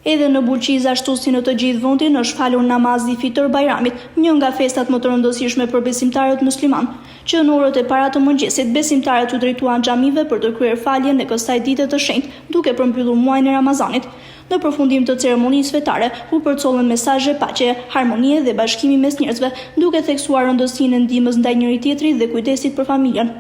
Edhe në Bulqiz ashtu si në të gjithë vendin është falur namazi i Fitër Bajramit, një nga festat më të rëndësishme për besimtarët musliman, që në orët e para të mëngjesit besimtarët u drejtuan xhamive për të kryer faljen e kësaj dite të shenjtë, duke përmbyllur muajin e Ramazanit. Në përfundim të ceremonisë fetare u përcollën mesazhe paqe, harmonie dhe bashkimi mes njerëzve, duke theksuar rëndësinë e ndihmës ndaj njëri tjetrit dhe kujdesit për familjen.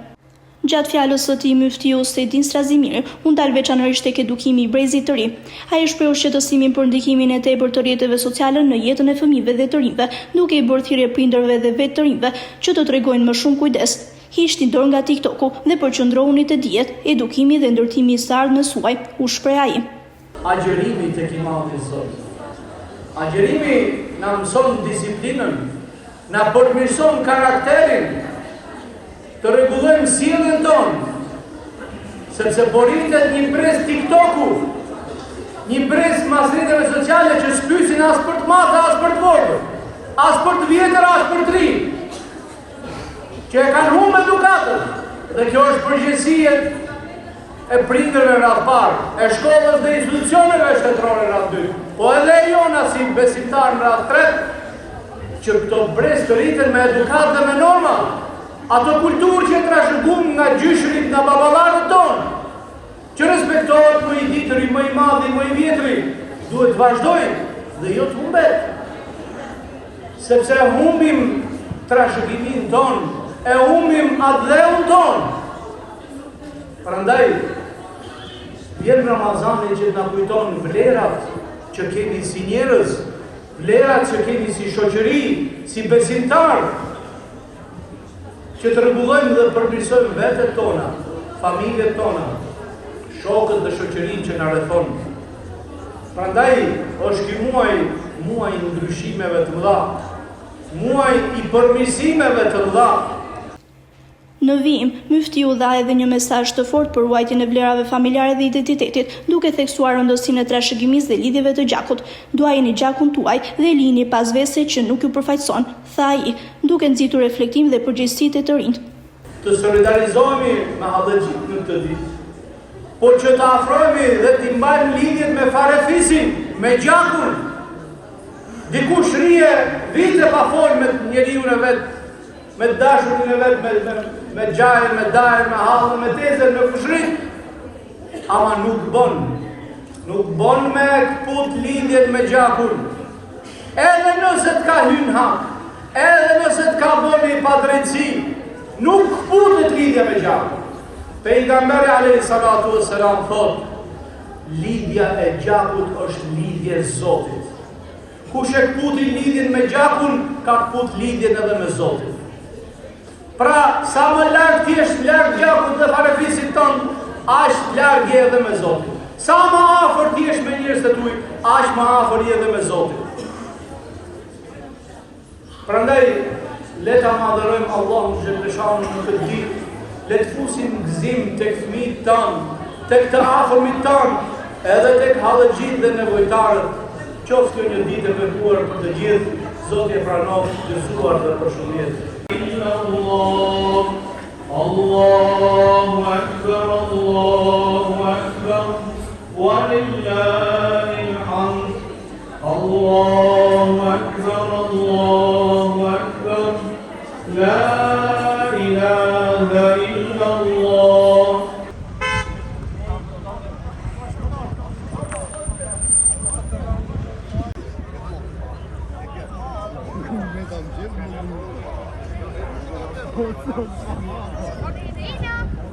Gjatë fjalës së tij Muftiu Sedin Strazimiri u ndal veçanërisht tek edukimi i brezit të ri. Ai shpreh shqetësimin për ndikimin e tepërt të rrjeteve sociale në jetën e fëmijëve dhe të rinjve, duke i bërë thirrje prindërve dhe vetë të rinjve që të tregojnë më shumë kujdes. Hiqni dorë nga TikToku dhe përqendrohuni te dijet, edukimi dhe ndërtimi i së ardhmës suaj, u shpreh ai. Agjerimi tek Imami Zot. Agjerimi na mëson disiplinën, na përmirëson karakterin, të rregullojmë sjelljen tonë, sepse po rritet një brez TikToku, një brez mas rrjeteve sociale që s'pyesin as për të madhe, as për të vogël, as për të vjetër, as për të rinj, që e kanë humbur edukatën, dhe kjo është përgjegjësia e prindërve radh parë, e shkollës dhe institucioneve shtetërore radh dytë, po edhe jona si besimtar radh tretë, që këto brez të rriten me edukatë dhe me norma. Ato kulturë që trashëgum nga gjyshrit, nga baballarët tonë, që respektohet më i ditëri, më i madhi, më i vjetri, duhet vazhdojnë dhe jo të humbet. Sepse humbim trashëgimin tonë, e humbim atdheun tonë. Prandaj, vjen Ramazani që na kujton vlerat që kemi si njerëz, vlerat që kemi si shoqëri, si besimtar, që të rregullojmë dhe përmirësojmë vetët tona, familjet tona, shokët dhe shoqërinë që na rrethon. Prandaj është ky muaj i ndryshimeve të mëdha, muaj i përmirësimeve të mëdha. Në vijim, Muftiu dha edhe një mesazh të fortë për ruajtjen e vlerave familjare dhe identitetit, duke theksuar rëndësinë e trashëgimisë dhe lidhjeve të gjakut. Duajini gjakun tuaj dhe lini pas vese që nuk ju përfaqëson, tha ai, duke nxitur reflektim dhe përgjegjësitë e të rinjt. Të solidarizohemi me hallëxhit në këtë ditë, por që të afrohemi dhe të mbajmë lidhjet me farefisin, me gjakun. Dikush rije vite pa folë me njeriu e vet, me dashurin e vet, me gjajën, me dajën, me hallën, me tezën, me fushrit, ama nuk bon me këput lidhjet me gjakun. Edhe nëse t'ka hyn hak, edhe nëse t'ka boni pa drejtësi, nuk këputet lidhja me gjakun. Pejgamberi alayhi salatu wassalam thot, lidhja e gjakut është lidhje e Zotit. Kush e këputi lidhjen me gjakun, ka këput lidhjen edhe me Zotin. Pra, sa më larg ti jesh larg gjakut dhe farefisit ton, aq larg je edhe me Zotin. Sa më afër ti jesh me njerëz të tuaj, aq më afër je edhe me Zotin. Prandaj, le ta madhërojmë Allahun xhaleshanu në këtë ditë, le të fusim gëzim tek fëmijët tanë, tek të afërmit tanë, edhe tek hallëxhit dhe nevojtarët. Qoftë kjo një ditë e bekuar për të gjithë, Zoti e pranon, gëzuar dhe përshëndet. Allah, Allahu Akbar, Allahu Akbar, walillahil hamd. Allahu Akbar, Allahu Akbar, la ilaha illallah. What is it?